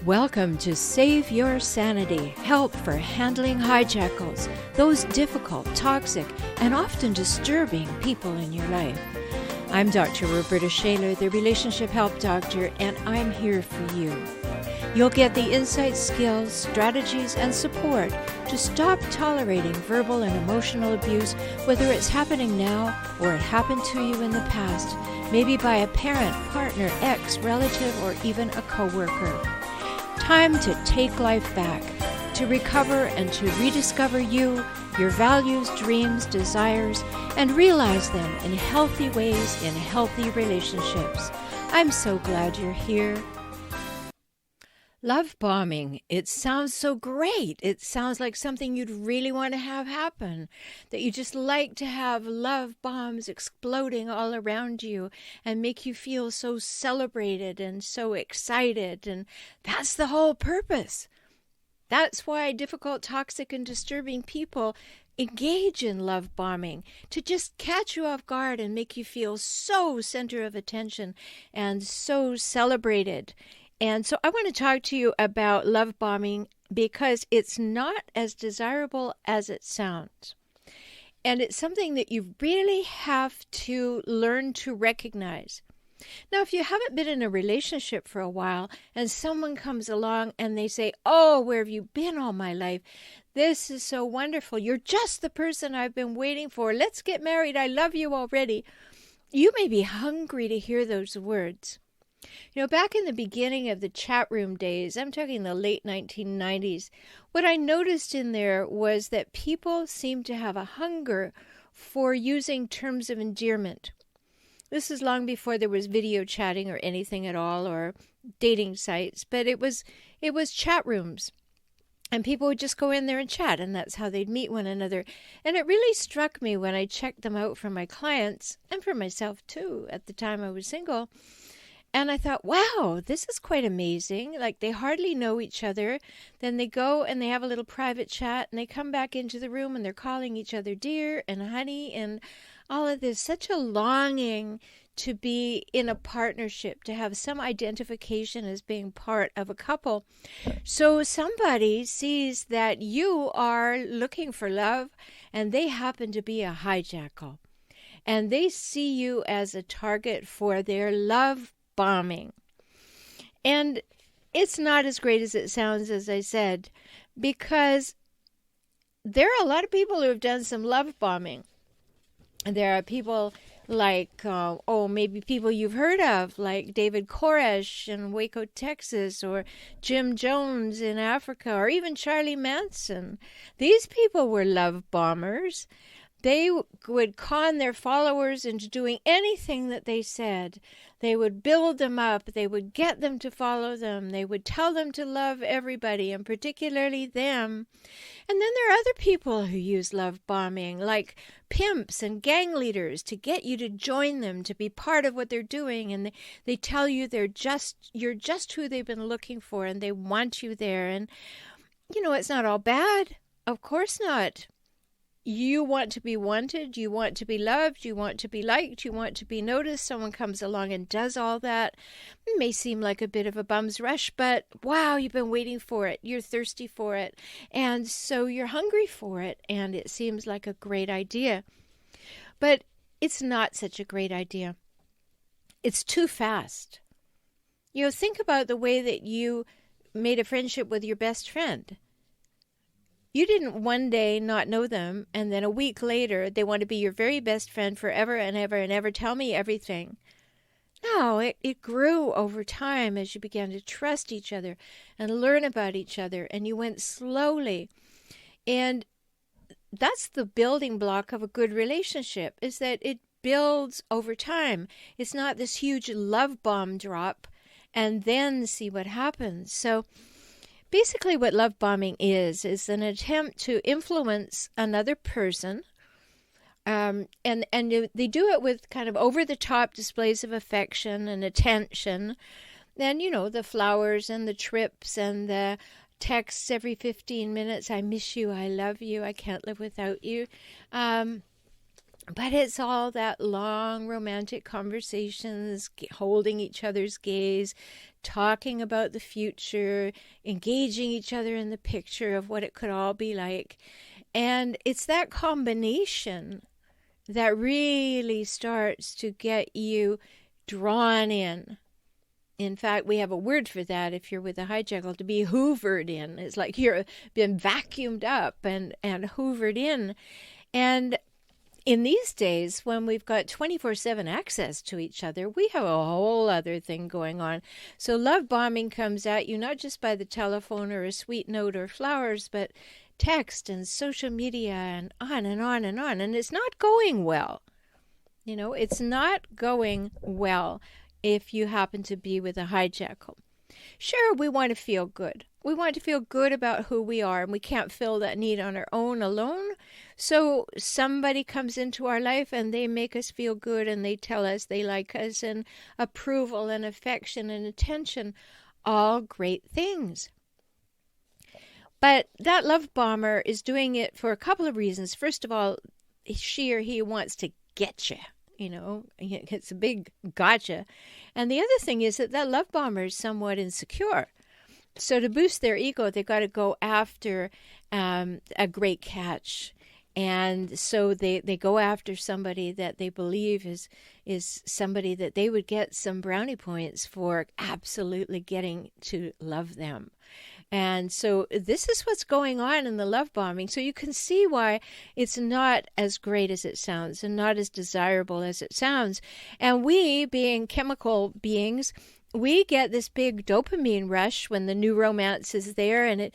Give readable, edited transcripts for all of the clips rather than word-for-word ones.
Welcome to Save Your Sanity, help for handling hijackals, those difficult, toxic, and often disturbing people in your life. I'm Dr. Rhoberta Shaler, the Relationship Help Doctor, and I'm here for you. You'll get the insights, skills, strategies, and support to stop tolerating verbal and emotional abuse, whether it's happening now or it happened to you in the past, maybe by a parent, partner, ex, relative, or even a coworker. Time to take life back, to recover and to rediscover you, your values, dreams, desires, and realize them in healthy ways in healthy relationships. I'm so glad you're here. Love bombing. It sounds so great. It sounds like something you'd really want to have happen, that you just like to have love bombs exploding all around you and make you feel so celebrated and so excited. And that's the whole purpose. That's why difficult, toxic, and disturbing people engage in love bombing, to just catch you off guard and make you feel so center of attention and so celebrated. And so I want to talk to you about love bombing because it's not as desirable as it sounds. And it's something that you really have to learn to recognize. Now, if you haven't been in a relationship for a while and someone comes along and they say, "Oh, where have you been all my life? This is so wonderful. You're just the person I've been waiting for. Let's get married. I love you already." You may be hungry to hear those words. You know, back in the beginning of the chat room days, I'm talking the late 1990s, what I noticed in there was that people seemed to have a hunger for using terms of endearment. This is long before there was video chatting or anything at all, or dating sites, but it was chat rooms. And people would just go in there and chat, and that's how they'd meet one another. And it really struck me when I checked them out for my clients, and for myself too, at the time I was single. And I thought, wow, this is quite amazing. Like, they hardly know each other. Then they go and they have a little private chat, and they come back into the room and they're calling each other dear and honey and all of this. Such a longing to be in a partnership, to have some identification as being part of a couple. So somebody sees that you are looking for love and they happen to be a hijackal. And they see you as a target for their love bombing. And it's not as great as it sounds, as I said, because there are a lot of people who have done some love bombing. And there are people like, maybe people you've heard of, like David Koresh in Waco, Texas, or Jim Jones in Africa, or even Charlie Manson. These people were love bombers. They would con their followers into doing anything that they said. They would build them up. They would get them to follow them. They would tell them to love everybody, and particularly them. And then there are other people who use love bombing, like pimps and gang leaders, to get you to join them, to be part of what they're doing. And they tell you you're just who they've been looking for, and they want you there. And, you know, it's not all bad. Of course not. You want to be wanted, you want to be loved, you want to be liked, you want to be noticed. Someone comes along and does all that. It may seem like a bit of a bum's rush, but wow, you've been waiting for it. You're thirsty for it. And so you're hungry for it, and it seems like a great idea. But it's not such a great idea. It's too fast. You know, think about the way that you made a friendship with your best friend. You didn't one day not know them, and then a week later, they want to be your very best friend forever and ever, tell me everything. No, it grew over time as you began to trust each other and learn about each other, and you went slowly. And that's the building block of a good relationship, is that it builds over time. It's not this huge love bomb drop and then see what happens. So basically what love bombing is an attempt to influence another person, and they do it with kind of over-the-top displays of affection and attention. Then, you know, the flowers and the trips and the texts every 15 minutes, "I miss you, I love you, I can't live without you." But it's all that long romantic conversations, holding each other's gaze, talking about the future, engaging each other in the picture of what it could all be like. And it's that combination that really starts to get you drawn in. In fact, we have a word for that if you're with a hijackal, to be hoovered in. It's like you're been vacuumed up and hoovered in. And in these days, when we've got 24/7 access to each other, we have a whole other thing going on. So love bombing comes at you not just by the telephone or a sweet note or flowers, but text and social media and on and on and on. And it's not going well. You know, it's not going well if you happen to be with a hijackal. Sure, we want to feel good. We want to feel good about who we are, and we can't fill that need on our own alone. So somebody comes into our life and they make us feel good, and they tell us they like us, and approval and affection and attention, all great things. But that love bomber is doing it for a couple of reasons. First of all, she or he wants to get you. You know, it's a big gotcha. And the other thing is that love bomber is somewhat insecure. So to boost their ego, they've got to go after a great catch. And so they go after somebody that they believe is somebody that they would get some brownie points for absolutely getting to love them. And so this is what's going on in the love bombing. So you can see why it's not as great as it sounds and not as desirable as it sounds. And we, being chemical beings, we get this big dopamine rush when the new romance is there, and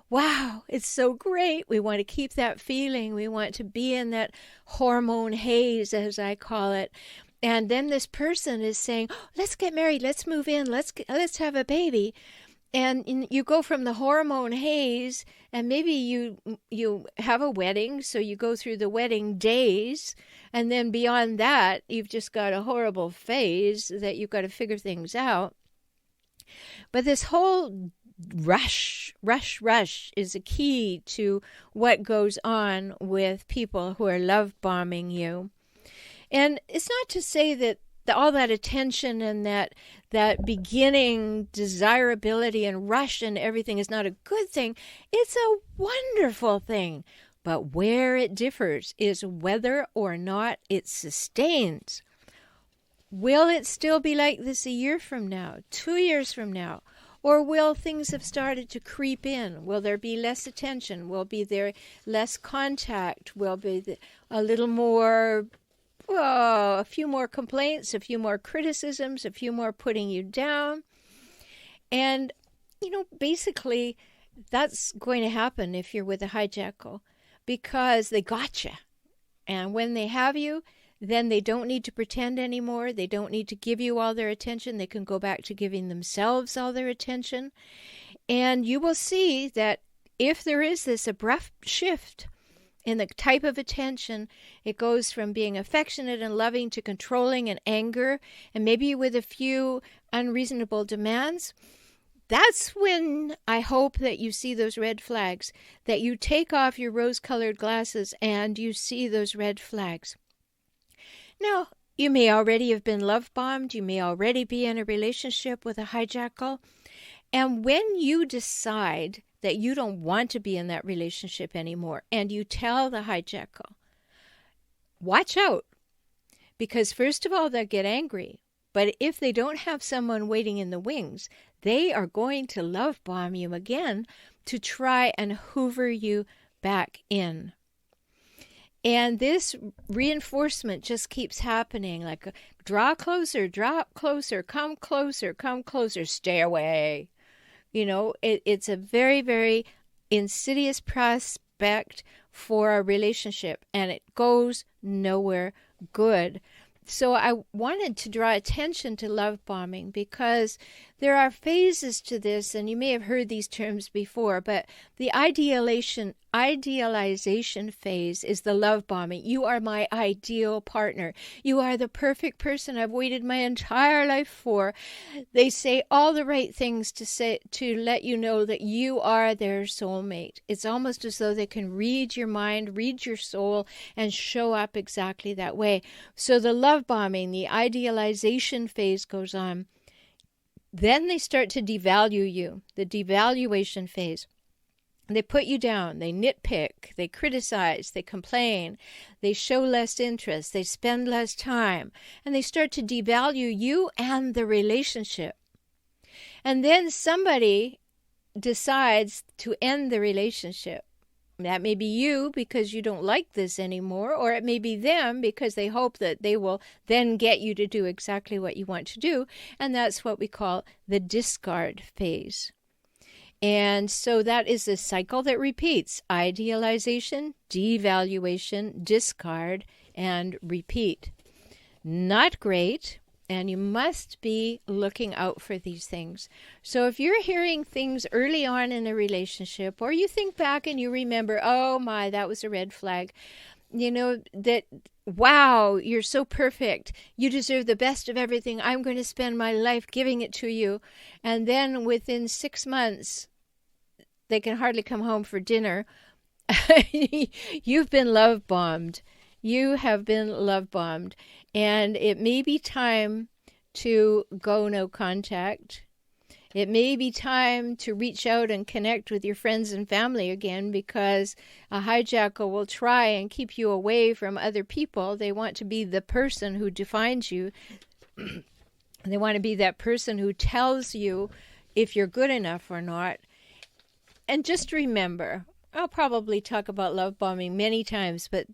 wow, it's so great. We want to keep that feeling. We want to be in that hormone haze, as I call it. And then this person is saying, let's get married, let's move in, let's have a baby. And you go from the hormone haze, and maybe you have a wedding, so you go through the wedding days, and then beyond that, you've just got a horrible phase that you've got to figure things out. But this whole rush is a key to what goes on with people who are love bombing you. And it's not to say that all that attention and that beginning desirability and rush and everything is not a good thing. It's a wonderful thing. But where it differs is whether or not it sustains. Will it still be like this a year from now, 2 years from now? Or will things have started to creep in? Will there be less attention? Will be there less contact? Will be a little more... well, a few more complaints, a few more criticisms, a few more putting you down. And, basically, that's going to happen if you're with a hijackal, because they got you. And when they have you, then they don't need to pretend anymore. They don't need to give you all their attention. They can go back to giving themselves all their attention. And you will see that if there is this abrupt shift in the type of attention, it goes from being affectionate and loving to controlling and anger, and maybe with a few unreasonable demands. That's when I hope that you see those red flags, that you take off your rose-colored glasses and you see those red flags. Now, you may already have been love-bombed. You may already be in a relationship with a hijackal. And when you decide that you don't want to be in that relationship anymore, and you tell the hijackal, watch out, because first of all, they'll get angry. But if they don't have someone waiting in the wings, they are going to love bomb you again to try and hoover you back in. And this reinforcement just keeps happening, like draw closer, drop closer, come closer, stay away. It's a very, very insidious prospect for a relationship, and it goes nowhere good. So I wanted to draw attention to love bombing because there are phases to this, and you may have heard these terms before, but the idealization phase is the love bombing. You are my ideal partner. You are the perfect person I've waited my entire life for. They say all the right things to let you know that you are their soulmate. It's almost as though they can read your mind, read your soul, and show up exactly that way. So the love bombing, the idealization phase goes on. Then they start to devalue you, the devaluation phase. They put you down, they nitpick, they criticize, they complain, they show less interest, they spend less time, and they start to devalue you and the relationship. And then somebody decides to end the relationship. That may be you because you don't like this anymore, or it may be them because they hope that they will then get you to do exactly what you want to do, and that's what we call the discard phase. And so that is a cycle that repeats: idealization, devaluation, discard, and repeat. Not great, and you must be looking out for these things. So if you're hearing things early on in a relationship, or you think back and you remember, oh my, that was a red flag, you know, that, wow, you're so perfect. You deserve the best of everything. I'm going to spend my life giving it to you. And then within 6 months, they can hardly come home for dinner. You've been love bombed. You have been love bombed. And it may be time to go no contact. It may be time to reach out and connect with your friends and family again, because a hijacker will try and keep you away from other people. They want to be the person who defines you. They want to be that person who tells you if you're good enough or not. And just remember, I'll probably talk about love bombing many times, but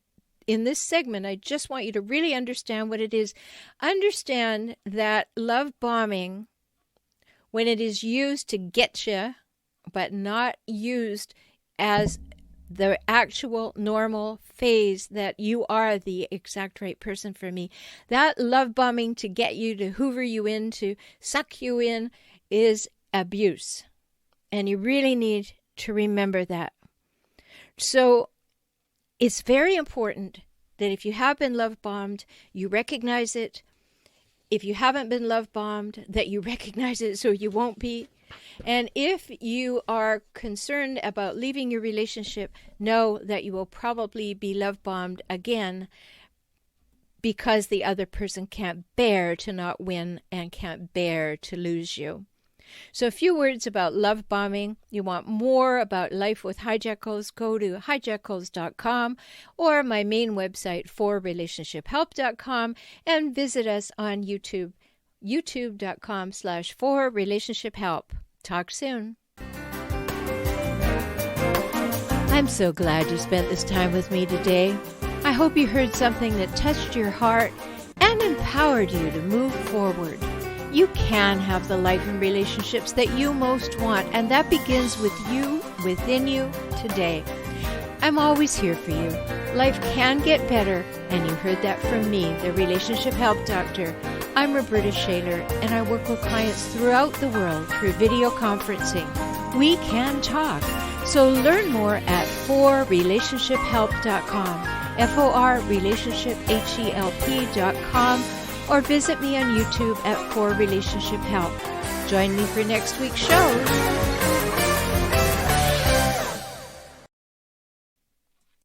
in this segment, I just want you to really understand what it is. Understand that love bombing, when it is used to get you, but not used as the actual normal phase that you are the exact right person for me, that love bombing to get you, to hoover you in, to suck you in, is abuse. And you really need to remember that. So it's very important that if you have been love bombed, you recognize it. If you haven't been love bombed, that you recognize it so you won't be. And if you are concerned about leaving your relationship, know that you will probably be love bombed again, because the other person can't bear to not win and can't bear to lose you. So a few words about love bombing. You want more about life with hijackals, go to hijackals.com or my main website, forrelationshiphelp.com, and visit us on YouTube, youtube.com/forrelationshiphelp. Talk soon. I'm so glad you spent this time with me today. I hope you heard something that touched your heart and empowered you to move forward. You can have the life and relationships that you most want, and that begins with you, within you, today. I'm always here for you. Life can get better, and you heard that from me, the Relationship Help Doctor. I'm Rhoberta Shaler, and I work with clients throughout the world through video conferencing. We can talk. So learn more at forrelationshiphelp.com, forrelationshiphelp.com, or visit me on YouTube at For Relationship Help. Join me for next week's show.